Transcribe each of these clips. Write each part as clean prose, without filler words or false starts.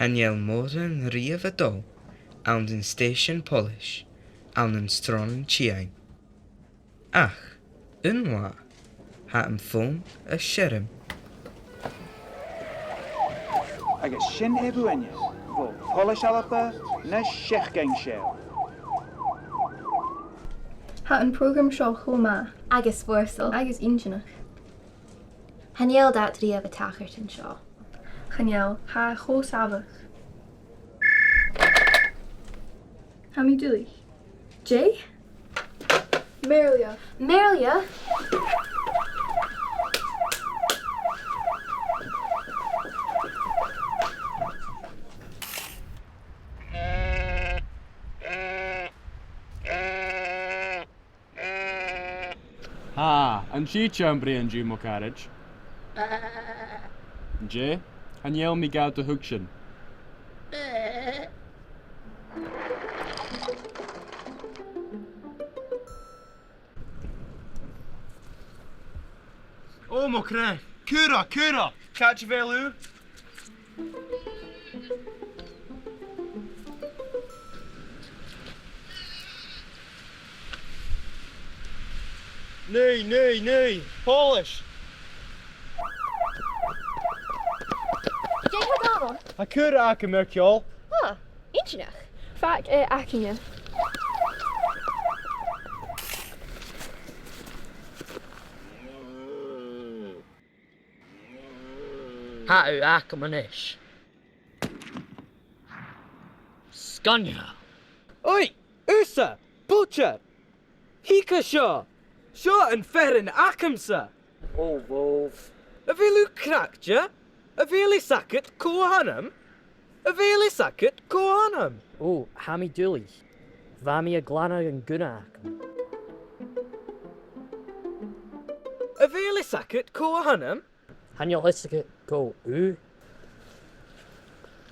Haniel Murchan riamh a dó, an den station Polish, an den stron Chiang. Ach, unwa, ha an phone a sherm. Agus sin ebuenjes, go Polish alapa na shechgang shell. Ha an program seo chomá Agus fórsal. agus inseanach. Haniel dat riamh a tachart an seo. Chaneal ha chósabach. Ha mi dúich. Jay? Marilia. Marilia? Ha, an si chambri an ju mo carriage. Je, an yell me gael to hugshin. Oh, Murchan! Cura! Catch velu? Nee! Polish! Jay Hagano? A cura aka Murchan. Ah, inseanach. Fac acinne. Ha u acamanish. Scania. Oi, Usa, Butcher, Hika Shaw, Shaw and Ferrin Acamsa. Oh, wolf. A vilu crackja, a vili sacket kohanam, a vili sacket kohanam. Oh, hammy dooley. Vami a glana and guna acam. A vili sacket kohanam. Hanyal hissaka go oo.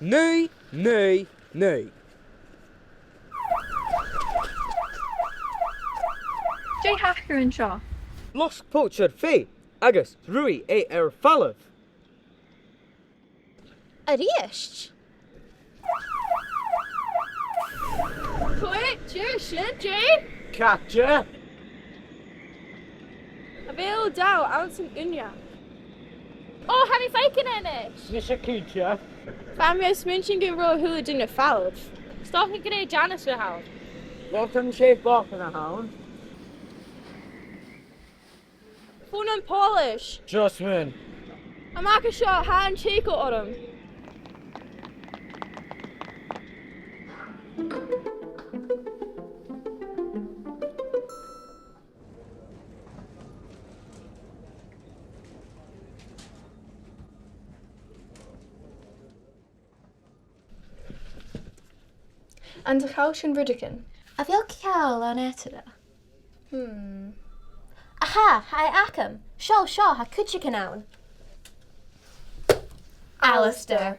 Nay. Jay hacker an seo. Lost Poacher Fee, Agus, Rui e Falaf. A riist? Quick, Jay, Jay. Catja. A bhil daw ounce an unya. Oh, ha mi feikin in it. Nisha Kitcha. Famio sminchin gyn ro hula dyn y ffalf. Stoch yn gyda Janice y hawl. What am shave off in a hound? Fwn yn Polish. Jasmine. A mac a sio ha yn Chico o'r And the house in Ridican. A bhil ceall an étada. Aha, ha acam. Seo, ha cúteach an ann. Alistair.